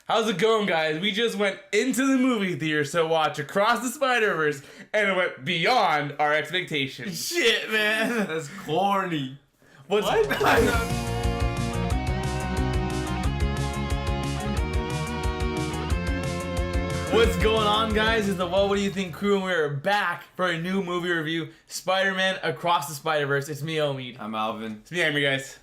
How's it going, guys? We just went into the movie theater to watch Across the Spider-Verse, and it went beyond our expectations. Shit, man. That's corny. What? What's going on, guys? It's the What Do You Think crew, and we're back for a new movie review, Spider-Man Across the Spider-Verse. It's me, Omid. I'm Alvin. It's me, Amir, guys.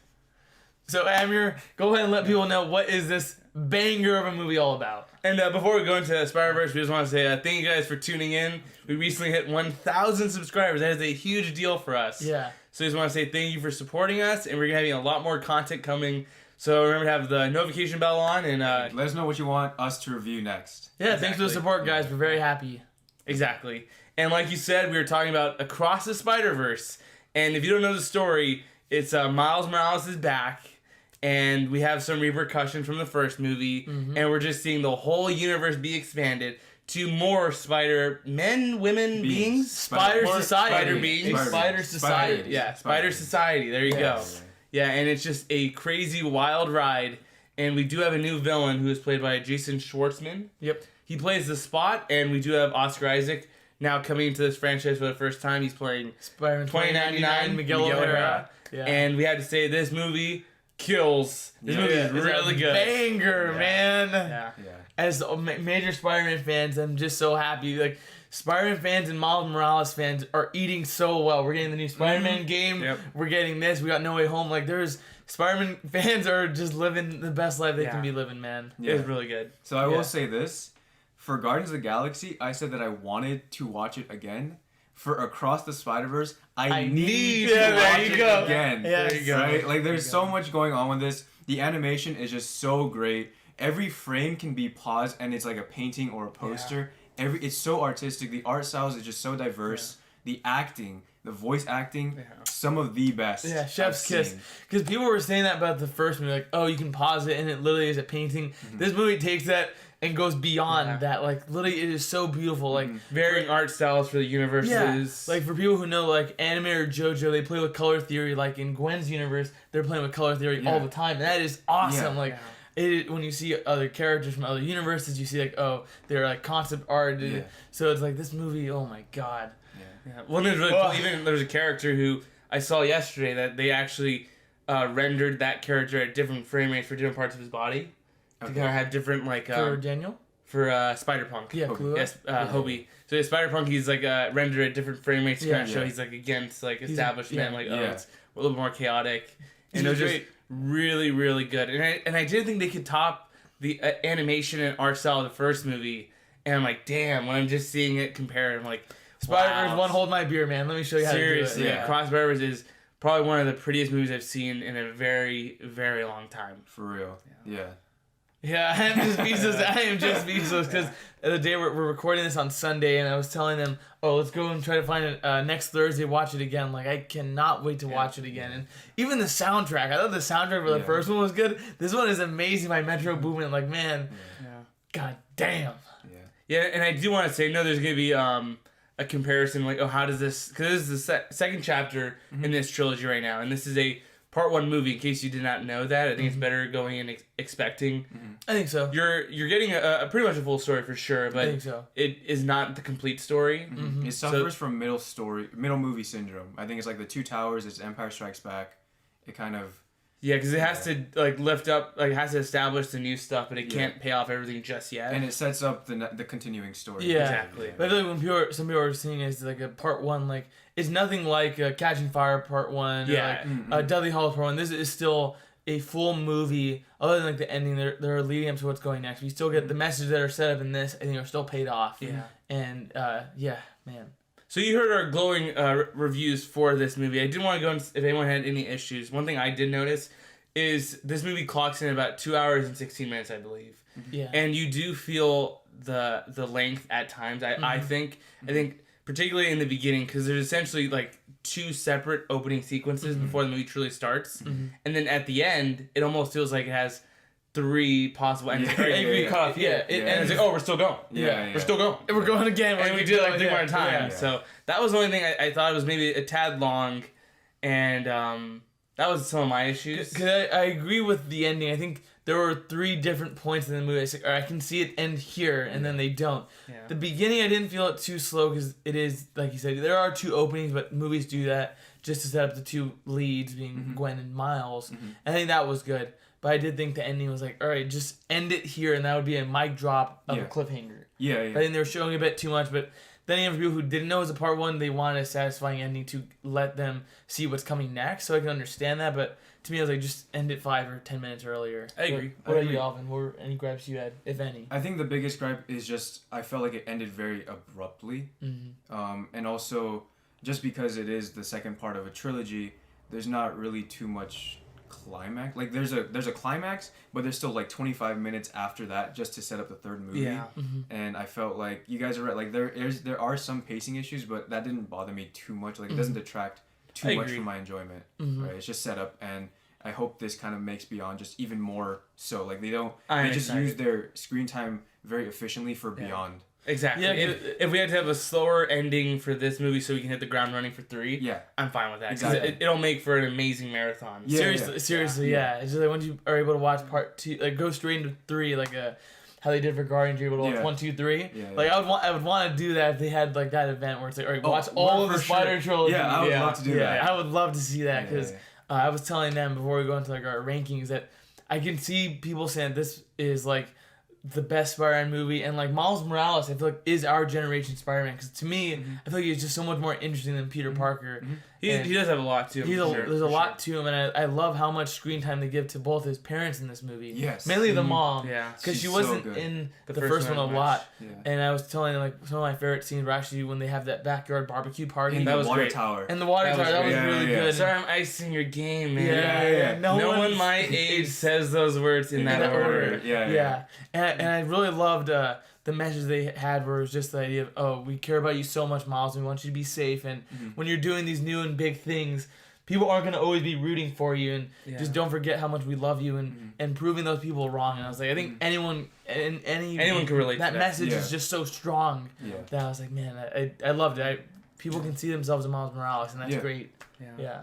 So, Amir, go ahead and let people know what is this banger of a movie all about. And before we go into Spider-Verse, we just want to say thank you guys for tuning in. We recently hit 1,000 subscribers. That is a huge deal for us. Yeah. So we just want to say thank you for supporting us, and we're going to have a lot more content coming. So remember to have the notification bell on, and Let us know what you want us to review next. Yeah, thanks for the support, guys. We're very happy. Exactly. And like you said, we were talking about Across the Spider-Verse. And if you don't know the story, it's Miles Morales is back. And we have some repercussions from the first movie. Mm-hmm. And we're just seeing the whole universe be expanded to more Spider-Men, women, beings? Spider Society. Spider beings. Spider Society. Yeah, Spider Society. There you go. Yeah, and it's just a crazy, wild ride. And we do have a new villain who is played by Jason Schwartzman. Yep. He plays the Spot, and we do have Oscar Isaac now coming into this franchise for the first time. He's playing Spider-Man 2099, Miguel O'Hara. Yeah. And we had to say this movie kills. This movie is really good. Banger, man. Yeah. As major Spider-Man fans, I'm just so happy. Like, Spider-Man fans and Miles Morales fans are eating so well. We're getting the new Spider-Man game. Yep. We're getting this. We got No Way Home. Like, there's Spider-Man fans are just living the best life they can be living, man. Yeah. It's really good. So I will say this. For Guardians of the Galaxy, I said that I wanted to watch it again. For Across the Spider-Verse, I need to watch it again. Yeah, there you go. Right? Like, there's so much going on with this. The animation is just so great. Every frame can be paused, and it's like a painting or a poster. Yeah. It's so artistic. The art styles is just so diverse. Yeah. The acting, the voice acting, some of the best. Yeah, chef's kiss. Because people were saying that about the first movie, like, oh, you can pause it, and it literally is a painting. Mm-hmm. This movie takes that and goes beyond that. Like, literally, it is so beautiful. Like, varying art styles for the universes. Yeah. Like, for people who know, like, anime or JoJo, they play with color theory. Like, in Gwen's universe, they're playing with color theory all the time. And that is awesome. Yeah. Like, when you see other characters from other universes, you see, like, oh, they're, like, concept art. Yeah. So it's like, this movie, oh, my God. Yeah. Well, there's really cool. Even there's a character who I saw yesterday that they actually rendered that character at different frame rates for different parts of his body. To kind of have different, like... for Daniel? For Spider-Punk. Yeah, cool. Yes, Hobie. So Spider-Punk, he's, like, rendered at different frame rates to kind of show he's, like, against, like, establishment. It's a little bit more chaotic. And it was just really, really good. And I didn't think they could top the animation and art style of the first movie. And I'm like, damn, when I'm just seeing it compared, I'm like... Spider-Verse, one hold my beer, man. Let me show you how to do it. Seriously, Across Spider-Verse is probably one of the prettiest movies I've seen in a very, very long time. For real. Yeah. Yeah, I am just speechless because the day we're recording this on Sunday, and I was telling them, oh, let's go and try to find it next Thursday, watch it again. Like, I cannot wait to watch it again. And even the soundtrack, I thought the soundtrack for the first one was good. This one is amazing by Metro Boomin. Like, man, god damn. Yeah, and I do want to say, no, there's going to be a comparison, like, oh, how does this, because this is the second chapter in this trilogy right now, and this is a Part 1 movie, in case you did not know that. I think it's better going in expecting. I think so. You're getting a pretty much a full story for sure, but I think so. It is not the complete story. It suffers from middle movie syndrome. I think it's like the Two Towers, it's Empire Strikes Back. It kind of... Yeah, because it has to like lift up, like it has to establish the new stuff, but it can't pay off everything just yet. And it sets up the continuing story. Yeah, exactly. But I feel like when some people are seeing it as like a Part 1, like it's nothing like Catching Fire Part 1. Yeah. Or like Deadly Hallows Part 1. This is still a full movie. Other than like the ending, they're leading up to what's going next. We still get the messages that are set up in this. I think are still paid off. Yeah. And man. So you heard our glowing reviews for this movie. I did want to go if anyone had any issues. One thing I did notice is this movie clocks in about 2 hours and 16 minutes, I believe. Yeah. And you do feel the length at times. I think particularly in the beginning, because there's essentially like two separate opening sequences before the movie truly starts, and then at the end, it almost feels like it has three possible endings. And it's like, oh, we're still going. We're still going. And we're going again. And we did like 3 more at a time. So that was the only thing I thought was maybe a tad long, and that was some of my issues. Because I agree with the ending. I think there were 3 different points in the movie. I said, I can see it end here, and then they don't. Yeah. The beginning, I didn't feel it too slow because it is, like you said, there are 2 openings, but movies do that just to set up the 2 leads, being Gwen and Miles. I think that was good. But I did think the ending was like, all right, just end it here, and that would be a mic drop of a cliffhanger. Yeah. I think they were showing a bit too much, but then you have people who didn't know it was a part 1, they wanted a satisfying ending to let them see what's coming next, so I can understand that, but to me, I was like, just end it 5 or 10 minutes earlier. I agree. What about you, Alvin? What were any gripes you had, if any? I think the biggest gripe is just I felt like it ended very abruptly. And also, just because it is the second part of a trilogy, there's not really too much climax. Like, there's a climax, but there's still like 25 minutes after that just to set up the third movie. Yeah. And I felt like you guys are right. Like, there are some pacing issues, but that didn't bother me too much. Like, it doesn't detract too much from my enjoyment. Right? It's just set up, and I hope this kind of makes Beyond just even more so. Like, they just use their screen time very efficiently for Beyond. Exactly. Yeah, if we had to have a slower ending for this movie so we can hit the ground running for 3, I'm fine with that. Exactly. It'll make for an amazing marathon. Seriously, yeah. It's just like once you are able to watch part 2, like go straight into 3, like how they did for Guardians, you're able to watch 1, 2, 3. Like I would want to do that if they had like that event where it's like, all right, watch all of the Spider trilogy. Yeah, I would love to do that. I would love to see that because I was telling them before we go into like our rankings that I can see people saying this is like the best Spider-Man movie, and like Miles Morales I feel like is our generation Spider-Man, because to me I feel like he's just so much more interesting than Peter Parker. He does have a lot to him. There's a lot to him, and I love how much screen time they give to both his parents in this movie. Yes. Mainly the mom. Yeah. Because she wasn't so in the first one a lot. Yeah. And I was telling like some of my favorite scenes were actually when they have that backyard barbecue party. And that the water tower. And the water tower. That was really good. Sorry, I'm icing your game, man. Yeah. No one my age says those words in that order. Yeah. And I really loved the message they had, where it was just the idea of, oh, we care about you so much, Miles, and we want you to be safe, and when you're doing these new and big things, people aren't going to always be rooting for you, and just don't forget how much we love you, and proving those people wrong. And I was like, I think anyone can relate to that. Message is just so strong that I was like, man, I loved it. People can see themselves in Miles Morales, and that's great. Yeah,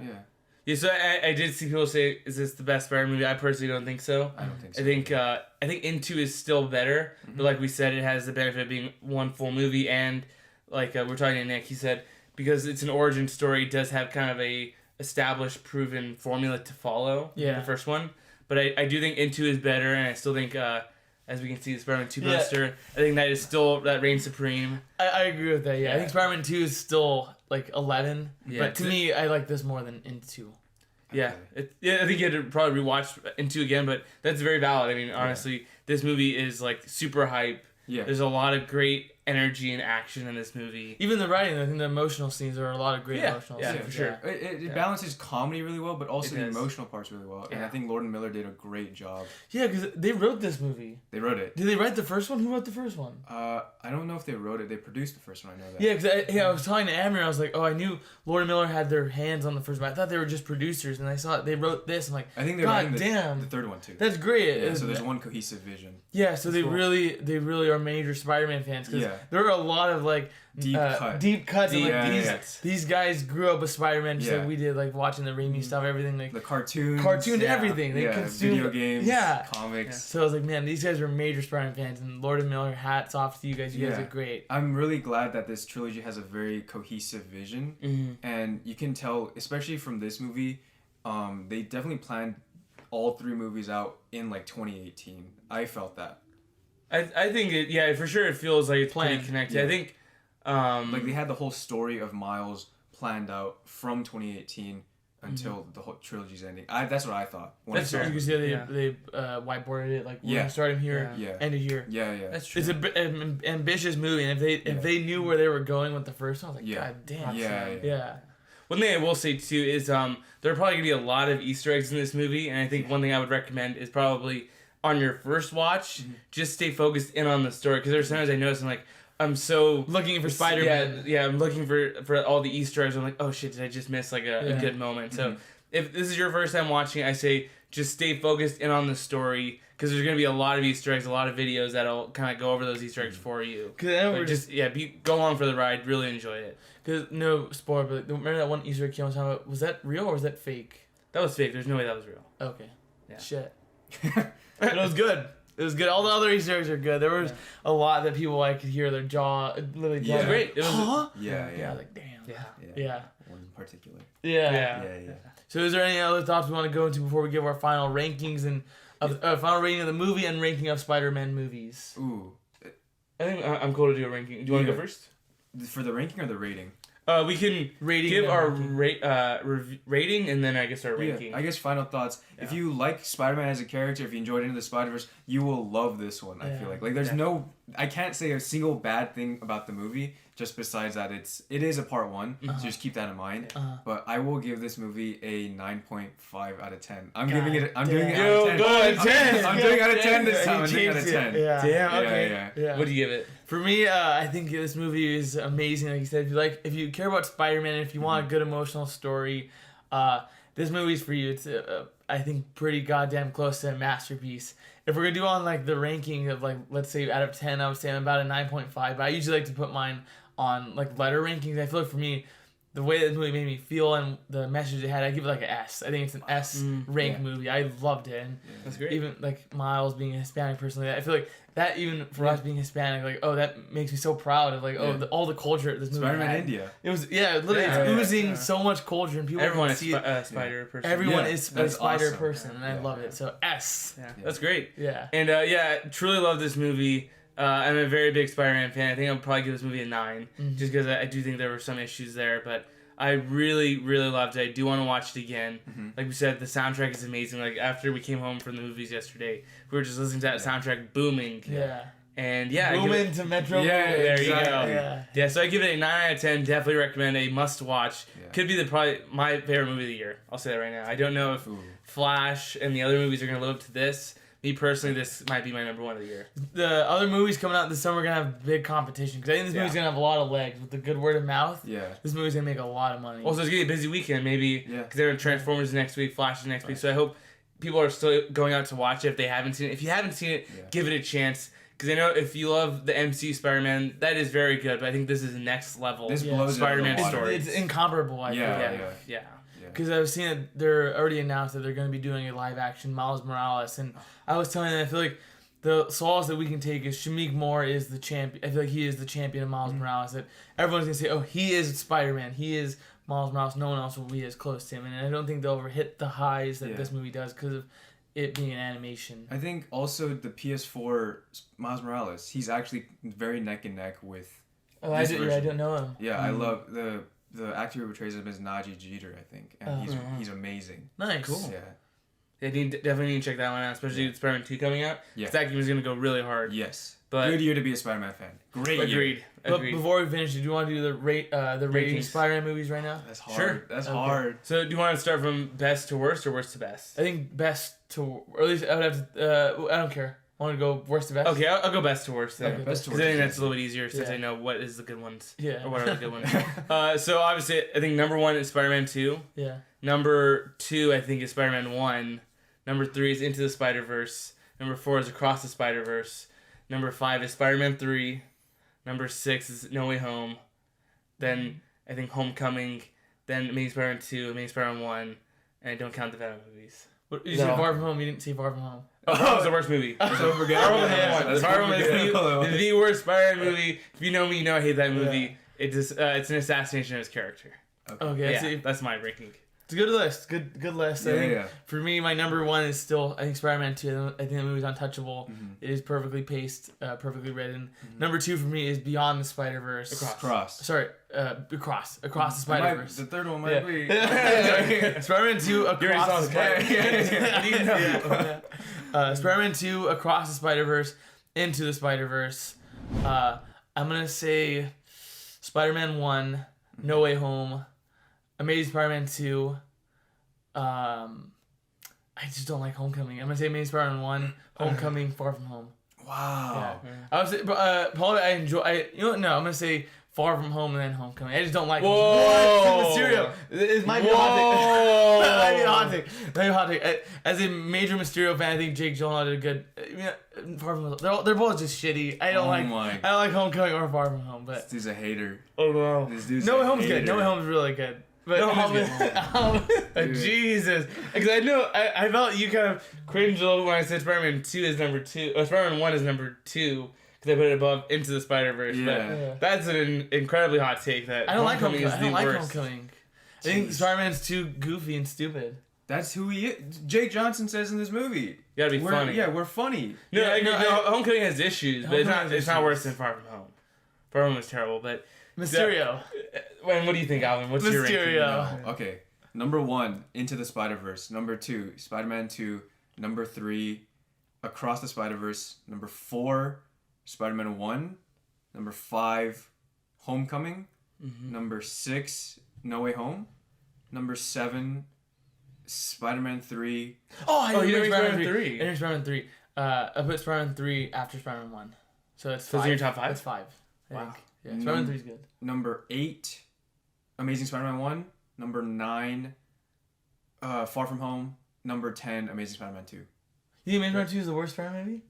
so I did see people say, is this the best Spider-Man movie? I personally don't think so. I don't think so. I think Into is still better, but like we said, it has the benefit of being one full movie, and like we're talking to Nick, he said, because it's an origin story, it does have kind of a established, proven formula to follow. The first one. But I do think Into is better, and I still think, as we can see, the Spider-Man 2 poster, I think that reigns supreme. I agree with that, I think Spider-Man 2 is still like 11, but to me, I like this more than Into. Yeah, I think you had to probably rewatch Into again, but that's very valid. I mean, honestly, this movie is like super hype. Yeah. There's a lot of great energy and action in this movie. Even the writing, I think the emotional scenes are a lot of great emotional scenes. Yeah, for sure. It balances comedy really well, but also the emotional parts really well. And I think Lord and Miller did a great job. Yeah, because they wrote this movie. They wrote it. Did they write the first one? Who wrote the first one? I don't know if they wrote it. They produced the first one, I know that. Yeah, because I was talking to Amir, I was like, oh, I knew Lord and Miller had their hands on the first one. I thought they were just producers, and I saw it. They wrote this. I'm like, I think they're writing the third one, too. That's great. Yeah, so there's one cohesive vision. Yeah, so they really are major Spider-Man fans, because there are a lot of like deep cuts. These guys grew up with Spider-Man just like we did, like watching the Raimi stuff, everything, like the cartoons, everything. They consumed video games, comics. Yeah. So I was like, man, these guys were major Spider-Man fans, and Lord and Miller, hats off to you guys. You guys are great. I'm really glad that this trilogy has a very cohesive vision, and you can tell, especially from this movie, they definitely planned all 3 movies out in like 2018. I felt that. I think for sure it feels like it's pretty connected. I think like they had the whole story of Miles planned out from 2018 until the whole trilogy's ending. That's what I thought. That's true. Because they whiteboarded it, like we're gonna start him here, end it here. Yeah. That's true. It's an ambitious movie, and if they knew where they were going with the first one, I was like, God damn. Yeah. One thing I will say too is there are probably gonna be a lot of Easter eggs in this movie, and I think one thing I would recommend is probably on your first watch, just stay focused in on the story, because there's sometimes I notice I'm so looking for Spider-Man. Yeah, I'm looking for all the Easter eggs. I'm like, oh shit, did I just miss like a good moment? So if this is your first time watching, I say just stay focused in on the story, because there's gonna be a lot of Easter eggs, a lot of videos that'll kind of go over those Easter eggs for you. Go along for the ride, really enjoy it. Because no spoiler, but remember that one Easter egg you was talking about? Was that real or was that fake? That was fake. There's no way that was real. Okay. Yeah. Shit. But it was good. It was good. All the other Easter eggs are good. There was a lot that people I could hear their jaw literally. It was great. It was Yeah. Like damn. Yeah. One in particular. Yeah. So is there any other thoughts we want to go into before we give our final rankings and final rating of the movie and ranking of Spider-Man movies? Ooh. I think I'm cool to do a ranking. Do you want to go first? For the ranking or the rating? We can give our rating and then I guess our ranking. Yeah, I guess final thoughts. Yeah. If you like Spider-Man as a character, if you enjoyed Into the Spider-Verse, you will love this one. I feel like there's I can't say a single bad thing about the movie. Just besides that, it is a part 1, so just keep that in mind. But I will give this movie a 9.5 out of 10. I'm doing it out of 10. I'm doing it out of 10 this time. I'm doing it out of 10. Yeah. Damn. Okay. Yeah. What do you give it? For me, I think this movie is amazing. Like you said, if you care about Spider-Man, if you want a good emotional story, this movie's for you. It's I think pretty goddamn close to a masterpiece. If we're gonna do on like the ranking of like let's say out of 10, I would say I'm about a 9.5. But I usually like to put mine on like letter rankings. I feel like for me, the way that the movie made me feel and the message it had, I give it like an S. I think it's an S rank movie. I loved it. And that's great. Even like Miles being a Hispanic person, I feel like that even for us being Hispanic, like that makes me so proud of like all the culture this movie Spider-Man had. India. It was literally it's oozing so much culture and people everyone is see it. Spider person. Everyone is a Spider awesome. person and I love it. So S. That's great. Yeah. And truly love this movie. I'm a very big Spider-Man fan. I think I'll probably give this movie a 9, just because I do think there were some issues there, but I really, really loved it. I do want to watch it again. Like we said, the soundtrack is amazing. Like after we came home from the movies yesterday, we were just listening to that soundtrack booming. Yeah. And booming to Metro. Yeah, there you go. Yeah, so I give it a 9 out of 10. Definitely recommend a must watch. Could be probably my favorite movie of the year. I'll say that right now. I don't know if Flash and the other movies are gonna live up to this. Me personally, this might be my number 1 of the year. The other movies coming out this summer are going to have big competition. Because I think this movie's going to have a lot of legs. With the good word of mouth, this movie's going to make a lot of money. Also, it's going to be a busy weekend, maybe. Because there are Transformers next week, Flash next week. So I hope people are still going out to watch it if they haven't seen it. If you haven't seen it, give it a chance. Because I know if you love the MCU Spider-Man, that is very good. But I think this is the next level Spider-Man story. It's incomparable, I think. Yeah. Because I've seen it, they're already announced that they're going to be doing a live action Miles Morales. And I was telling them, I feel like the solace that we can take is Shamik Moore is the champion. I feel like he is the champion of Miles Morales. That everyone's going to say, oh, he is Spider-Man. He is Miles Morales. No one else will be as close to him. And I don't think they'll ever hit the highs that this movie does because of it being an animation. I think also the PS4 Miles Morales, he's actually very neck and neck with I don't know him. Yeah, I love the actor who portrays him is Najee Jeter, I think, and he's amazing. Nice, cool. Yeah, definitely need to check that one out, especially with Spider-Man 2 coming out. Yeah, that game is gonna go really hard. Yes, but good year to be a Spider-Man fan. Great Agreed. year. But before we finish, do you want to do the rating Spider-Man movies right now? That's hard. Sure, that's hard. So do you want to start from best to worst or worst to best? I think best to, or at least I would have to. I don't care. I want to go worst to best. Okay, I'll go best to worst then. Okay, best to worst. Because I think that's a little bit easier since I know what is the good ones. Yeah. Or what are the good ones. So obviously, I think number 1 is Spider-Man 2. Yeah. Number 2, I think, is Spider-Man 1. Number 3 is Into the Spider-Verse. Number 4 is Across the Spider-Verse. Number 5 is Spider-Man 3. Number 6 is No Way Home. Then I think Homecoming. Then Amazing Spider-Man 2, Amazing Spider-Man 1. And I don't count the Venom movies. You said Far From Home. You didn't say Far From Home. Oh, that was the worst movie. So forgettable. Far-From is the worst Spider-Man movie. If you know me, you know I hate that movie. It just it's an assassination of his character. Okay, that's my ranking. It's a good list. Good list. I think for me, my number 1 is still I think Spider-Man 2. I think the movie's untouchable. It is perfectly paced, perfectly written. Number 2 for me is Beyond the Spider-Verse. Across Across the Spider-Verse. The third one might be Spider-Man 2 Across the Spider-Verse. Spider-Man 2 Across the Spider-Verse, Into the Spider-Verse. I'm gonna say Spider-Man 1, No Way Home, Amazing Spider-Man 2. I just don't like Homecoming. I'm gonna say Amazing Spider-Man 1, Homecoming, Far From Home. Wow. Yeah. I was probably I enjoy. I'm gonna say Far From Home and then Homecoming. I just don't like. Whoa! Mysterio. It might be a hot take. Might be a hot take. As a major Mysterio fan, I think Jake Gyllenhaal did a good. Far From Home. They're both just shitty. I don't like Homecoming or Far From Home. But this dude's a hater. Oh no. This dude's No Way Home's good. No Way Home's really good. But No, Jesus. Because I know, I felt you kind of cringed a little when I said Spider-Man 2 is number 2. Or Spider-Man 1 is number 2. Because I put it above Into the Spider-Verse. Yeah. But that's an incredibly hot take that I don't like Homecoming Homecoming. is I the don't like worst. Homecoming. I think Spider-Man's too goofy and stupid. That's who he is. Jake Johnson says in this movie. You gotta be funny. Yeah, we're funny. No, Homecoming has issues, but it's not worse than Far From Home. Far From Home was terrible, but... Mysterio. And what do you think, Alvin? What's your ranking? Mysterio. No. Okay. Number 1, Into the Spider-Verse. Number 2, Spider-Man 2. Number 3, Across the Spider-Verse. Number 4, Spider-Man 1. Number 5, Homecoming. Mm-hmm. Number 6, No Way Home. Number 7, Spider-Man 3. I you didn't didn't Spider-Man Spider-Man 3. 3. I didn't Spider-Man 3. I put Spider-Man 3 after Spider-Man 1. So it's So 5. it's in your top 5? That's 5. I Wow. think. Yeah, Spider-Man 3 is good. Number 8, Amazing Spider-Man 1. Number 9, Far From Home. Number 10, Amazing Spider-Man 2. You think Amazing Spider-Man 2 is the worst Spider-Man movie?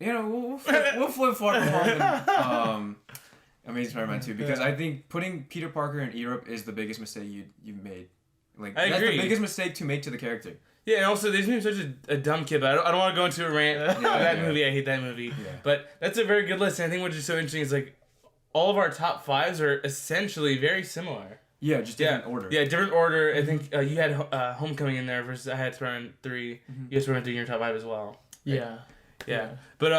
You know, we'll flip Far From Home and Amazing Spider-Man 2 because I think putting Peter Parker in Europe is the biggest mistake you've made. Like I that's agree. the biggest mistake to make to the character. Yeah, and also, they just made him such a dumb kid, but I don't want to go into a rant of that movie. I hate that movie. Yeah. But that's a very good list, and I think what's just so interesting is, like, all of our top 5s are essentially very similar. Yeah, just different order. Yeah, different order. I think you had Homecoming in there versus I had Spider-Man 3. Mm-hmm. You had Spider-Man 3 in your top 5 as well. Yeah. Yeah. But,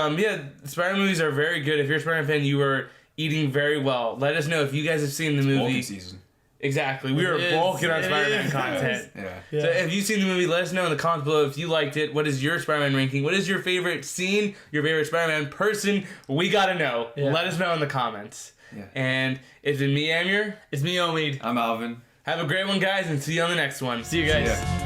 Spider-Man movies are very good. If you're a Spider-Man fan, you are eating very well. Let us know if you guys have seen the movie. Bulking season. Exactly. We were bulking on Spider-Man content. Yeah. So if you've seen the movie, let us know in the comments below if you liked it. What is your Spider-Man ranking? What is your favorite scene? Your favorite Spider-Man person? We gotta know. Yeah. Let us know in the comments. Yeah. And it's been me, Amir. It's me, Omid. I'm Alvin. Have a great one, guys, and see you on the next one. See you guys. Yeah.